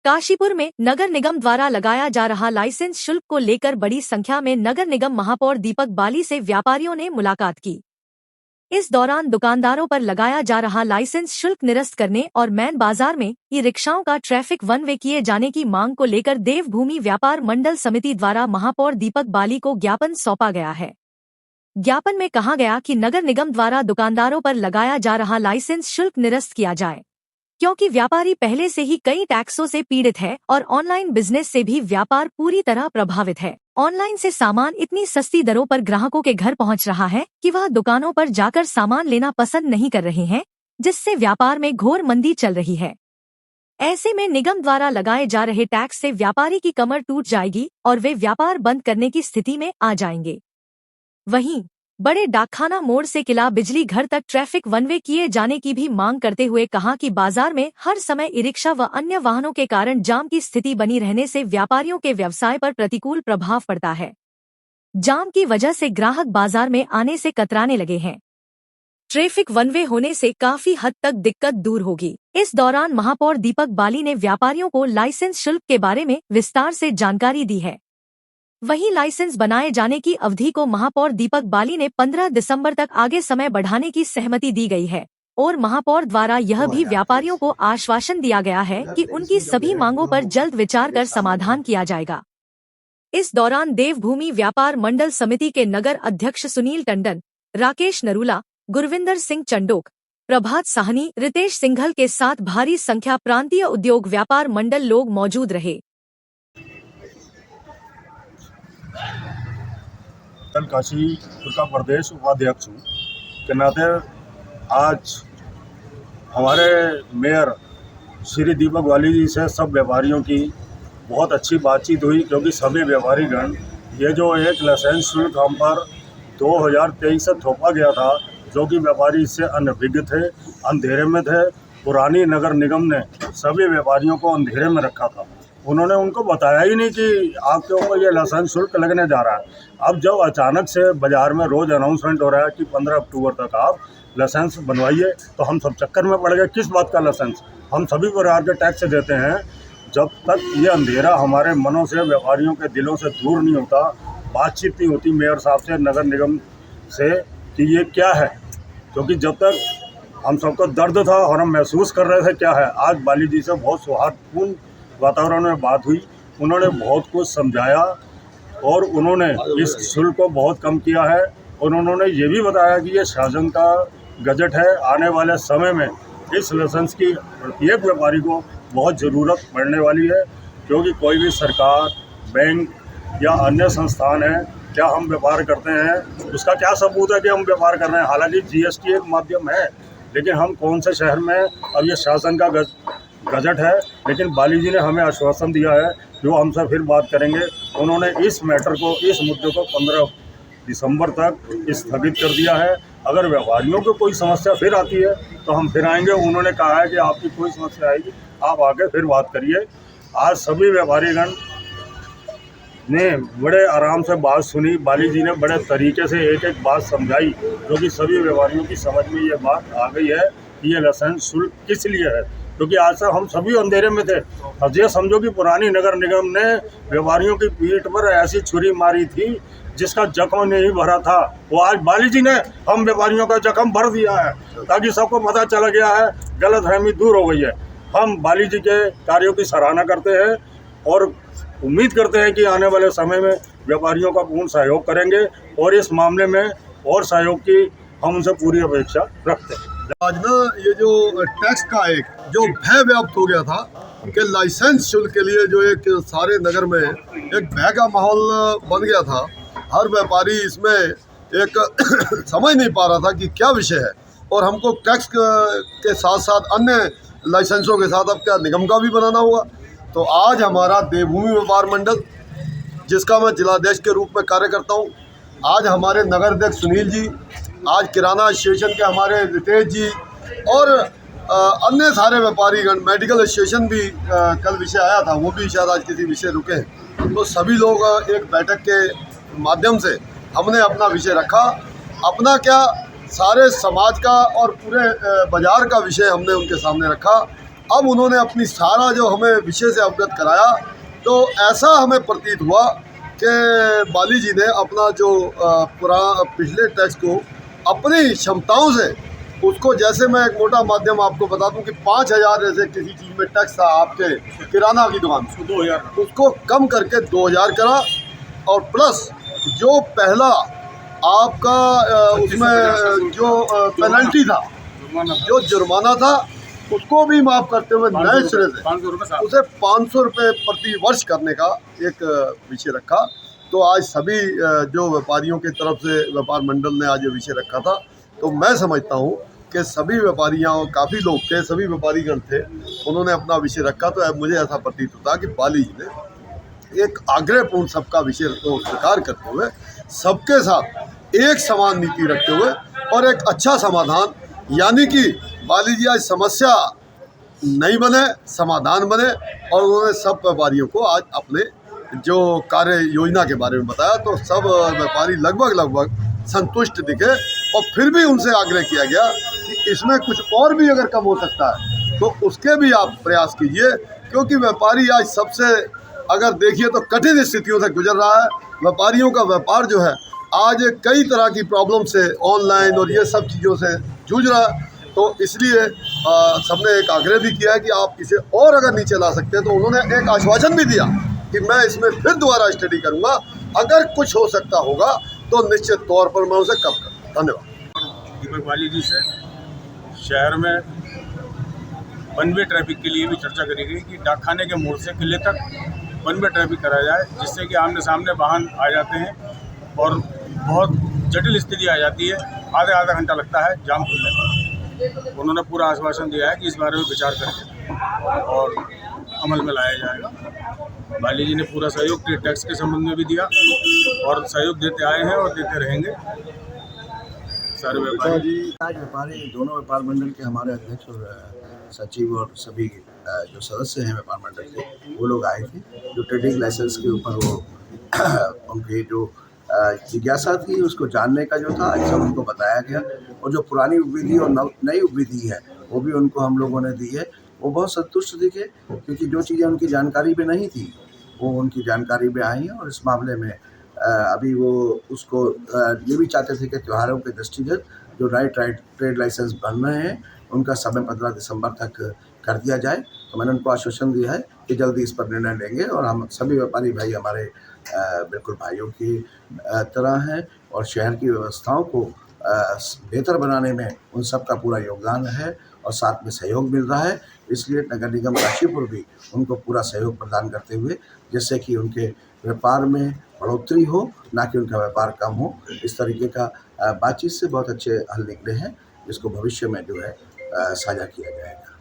काशीपुर में नगर निगम द्वारा लगाया जा रहा लाइसेंस शुल्क को लेकर बड़ी संख्या में नगर निगम महापौर दीपक बाली से व्यापारियों ने मुलाकात की। इस दौरान दुकानदारों पर लगाया जा रहा लाइसेंस शुल्क निरस्त करने और मैन बाजार में ई रिक्शाओं का ट्रैफिक वन वे किए जाने की मांग को लेकर देवभूमि व्यापार मंडल समिति द्वारा महापौर दीपक बाली को ज्ञापन सौंपा गया है। ज्ञापन में कहा गया कि नगर निगम द्वारा दुकानदारों पर लगाया जा रहा लाइसेंस शुल्क निरस्त किया जाए, क्योंकि व्यापारी पहले से ही कई टैक्सों से पीड़ित है और ऑनलाइन बिजनेस से भी व्यापार पूरी तरह प्रभावित है। ऑनलाइन से सामान इतनी सस्ती दरों पर ग्राहकों के घर पहुंच रहा है कि वह दुकानों पर जाकर सामान लेना पसंद नहीं कर रहे हैं, जिससे व्यापार में घोर मंदी चल रही है। ऐसे में निगम द्वारा लगाए जा रहे टैक्स से व्यापारी की कमर टूट जाएगी और वे व्यापार बंद करने की स्थिति में आ जाएंगे। वहीं बड़े डाकखाना मोड़ से किला बिजली घर तक ट्रैफिक वन वे किए जाने की भी मांग करते हुए कहा कि बाजार में हर समय ई रिक्शा व अन्य वाहनों के कारण जाम की स्थिति बनी रहने से व्यापारियों के व्यवसाय पर प्रतिकूल प्रभाव पड़ता है। जाम की वजह से ग्राहक बाजार में आने से कतराने लगे हैं। ट्रैफिक वन वे होने से काफी हद तक दिक्कत दूर होगी। इस दौरान महापौर दीपक बाली ने व्यापारियों को लाइसेंस शुल्क के बारे में विस्तार से जानकारी दी है। वहीं लाइसेंस बनाए जाने की अवधि को महापौर दीपक बाली ने 15 दिसंबर तक आगे समय बढ़ाने की सहमति दी गई है और महापौर द्वारा यह भी व्यापारियों को आश्वासन दिया गया है कि उनकी सभी मांगों पर जल्द विचार कर समाधान किया जाएगा। इस दौरान देवभूमि व्यापार मंडल समिति के नगर अध्यक्ष सुनील टंडन, राकेश नरूला, गुरविंदर सिंह चंडोक, प्रभात साहनी, रितेश सिंघल के साथ भारी संख्या प्रांतीय उद्योग व्यापार मंडल लोग मौजूद रहे। काशीपुर का प्रदेश उपाध्यक्ष हूँ के नाते आज हमारे मेयर श्री दीपक बाली जी से सब व्यापारियों की बहुत अच्छी बातचीत हुई, क्योंकि सभी व्यापारीगण ये जो एक लाइसेंस शुल्क हम पर 2023 से थोपा गया था, जो कि व्यापारी इससे अनभिज्ञ थे, अंधेरे में थे। पुरानी नगर निगम ने सभी व्यापारियों को अंधेरे में रखा था। उन्होंने उनको बताया ही नहीं कि आपके ऊपर ये लाइसेंस शुल्क लगने जा रहा है। अब जब अचानक से बाज़ार में रोज़ अनाउंसमेंट हो रहा है कि 15 अक्टूबर तक आप लाइसेंस बनवाइए, तो हम सब चक्कर में पड़ गए। किस बात का लाइसेंस? हम सभी प्रकार के टैक्स देते हैं। जब तक ये अंधेरा हमारे मनों से, व्यापारियों के दिलों से दूर नहीं होता, बातचीत नहीं होती मेयर साहब से, नगर निगम से, कि ये क्या है, क्योंकि जब तक हम सबको दर्द था और हम महसूस कर रहे थे क्या है। आज बाली जी से बहुत सौहार्दपूर्ण वातावरण में बात हुई, उन्होंने बहुत कुछ समझाया और उन्होंने इस शुल्क को बहुत कम किया है। और उन्होंने ये भी बताया कि ये शासन का गजट है, आने वाले समय में इस लाइसेंस की प्रत्येक व्यापारी को बहुत ज़रूरत पड़ने वाली है, क्योंकि कोई भी सरकार, बैंक या अन्य संस्थान है, क्या हम व्यापार करते हैं, उसका क्या सबूत है कि हम व्यापार कर रहे हैं। हालांकि जीएसटी एक माध्यम है, लेकिन हम कौन से शहर में, अब ये शासन का गजट है, लेकिन बाली जी ने हमें आश्वासन दिया है कि वो हमसे फिर बात करेंगे। उन्होंने इस मैटर को, इस मुद्दे को 15 दिसंबर तक स्थगित कर दिया है। अगर व्यापारियों को कोई समस्या फिर आती है तो हम फिर आएंगे। उन्होंने कहा है कि आपकी कोई समस्या आएगी आप आके फिर बात करिए। आज सभी व्यापारीगण ने बड़े आराम से बात सुनी, बाली जी ने बड़े तरीके से एक एक बात समझाई, जो कि सभी व्यापारियों की समझ में ये बात आ गई है कि ये लाइसेंस शुल्क किस लिए है। क्योंकि आज तक हम सभी अंधेरे में थे। अब ये समझो कि पुरानी नगर निगम ने व्यापारियों की पीठ पर ऐसी छुरी मारी थी जिसका जख्म नहीं भरा था, वो आज बाली जी ने हम व्यापारियों का जख्म भर दिया है, ताकि सबको पता चला गया है, गलतफहमी दूर हो गई है। हम बाली जी के कार्यों की सराहना करते हैं और उम्मीद करते हैं कि आने वाले समय में व्यापारियों का पूर्ण सहयोग करेंगे और इस मामले में और सहयोग की हम उनसे पूरी अपेक्षा रखते हैं। आज ना ये जो टैक्स का एक जो भय व्याप्त हो गया था कि लाइसेंस शुल्क के लिए जो एक सारे नगर में एक भय का माहौल बन गया था। हर व्यापारी इसमें एक समझ नहीं पा रहा था कि क्या विषय है, और हमको टैक्स के साथ साथ अन्य लाइसेंसों के साथ अब क्या निगम का भी बनाना होगा। तो आज हमारा देवभूमि व्यापार मंडल, जिसका मैं जिलाध्यक्ष के रूप में कार्य करता हूँ, आज हमारे नगर अध्यक्ष सुनील जी, आज किराना एसोसिएशन के हमारे रितेश जी और अन्य सारे व्यापारीगण, मेडिकल एसोसिएशन भी कल विषय आया था, वो भी शायद आज किसी विषय रुके हैं। तो सभी लोग एक बैठक के माध्यम से हमने अपना विषय रखा। अपना क्या सारे समाज का और पूरे बाजार का विषय हमने उनके सामने रखा। अब उन्होंने अपनी सारा जो हमें विषय से अवगत कराया, तो ऐसा हमें प्रतीत हुआ कि बाली जी ने अपना जो पिछले टैक्स को अपनी क्षमताओं से उसको, जैसे मैं एक मोटा माध्यम आपको बता दूं कि 5,000 जैसे किसी चीज़ में टैक्स था आपके किराना की दुकान से, 2000 उसको कम करके 2,000 करा। और प्लस जो पहला आपका उसमें जो पेनल्टी था, जो जुर्माना था, उसको भी माफ़ करते हुए नए सिरे से 500 रुपये उसे 500 रुपये प्रति वर्ष करने का एक विषय रखा। तो आज सभी जो व्यापारियों की तरफ से व्यापार मंडल ने आज ये विषय रखा था, तो मैं समझता हूँ कि सभी व्यापारियों, काफ़ी लोग थे, सभी व्यापारीगण थे, उन्होंने अपना विषय रखा। तो मुझे ऐसा प्रतीत होता कि बाली जी ने एक आग्रहपूर्ण सबका विषय को स्वीकार करते हुए, सबके साथ एक समान नीति रखते हुए और एक अच्छा समाधान, यानी कि बाली जी आज समस्या नहीं बने, समाधान बने। और उन्होंने सब व्यापारियों को आज अपने जो कार्य योजना के बारे में बताया, तो सब व्यापारी लगभग संतुष्ट दिखे। और फिर भी उनसे आग्रह किया गया कि इसमें कुछ और भी अगर कम हो सकता है तो उसके भी आप प्रयास कीजिए, क्योंकि व्यापारी आज सबसे अगर देखिए तो कठिन स्थितियों से गुजर रहा है। व्यापारियों का व्यापार जो है आज कई तरह की प्रॉब्लम से, ऑनलाइन और ये सब चीज़ों से जूझ रहा है। तो इसलिए सबने एक आग्रह भी किया है कि आप इसे और अगर नीचे ला सकते हैं। तो उन्होंने एक आश्वासन भी दिया कि मैं इसमें फिर दोबारा स्टडी करूंगा, अगर कुछ हो सकता होगा तो निश्चित तौर पर मैं उसे कम करूँगा। धन्यवाद। दीपक बाली जी से शहर में वन वे ट्रैफिक के लिए भी चर्चा करी गई कि डाकखाने के मोड़ से किले तक वन वे ट्रैफिक कराया जाए, जिससे कि आमने सामने वाहन आ जाते हैं और बहुत जटिल स्थिति आ जाती है, आधा घंटा लगता है जाम खुलने में। उन्होंने पूरा आश्वासन दिया है कि इस बारे में विचार करके और अमल में लाया जाएगा। बाली जी ने पूरा सहयोग टैक्स के संबंध में भी दिया और सहयोग देते आए हैं और देते रहेंगे सारे व्यापारी। आज व्यापारी दोनों व्यापार मंडल के हमारे अध्यक्ष और सचिव और सभी जो सदस्य हैं व्यापार मंडल के, वो लोग आए थे। जो ट्रेडिंग लाइसेंस के ऊपर वो उनकी जो जिज्ञासा थी उसको जानने का जो था, आज सब उनको बताया गया। और जो पुरानी विधि और नई विधि है वो भी उनको हम लोगों ने दी है। वो बहुत संतुष्ट दिखे, क्योंकि जो चीज़ें उनकी जानकारी में नहीं थी वो उनकी जानकारी में आई हैं। और इस मामले में अभी वो उसको ये भी चाहते थे कि त्योहारों के दृष्टिगत जो नए ट्रेड लाइसेंस बन रहे हैं उनका समय 15 दिसंबर तक कर दिया जाए। तो मैंने उनको आश्वासन दिया है कि जल्दी इस पर निर्णय लेंगे। और हम सभी व्यापारी भाई हमारे बिल्कुल भाइयों की तरह हैं और शहर की व्यवस्थाओं को बेहतर बनाने में उन सब का पूरा योगदान है और साथ में सहयोग मिल रहा है। इसलिए नगर निगम काशीपुर भी उनको पूरा सहयोग प्रदान करते हुए, जिससे कि उनके व्यापार में बढ़ोतरी हो, ना कि उनका व्यापार कम हो, इस तरीके का बातचीत से बहुत अच्छे हल निकले हैं, जिसको भविष्य में जो है साझा किया जाएगा।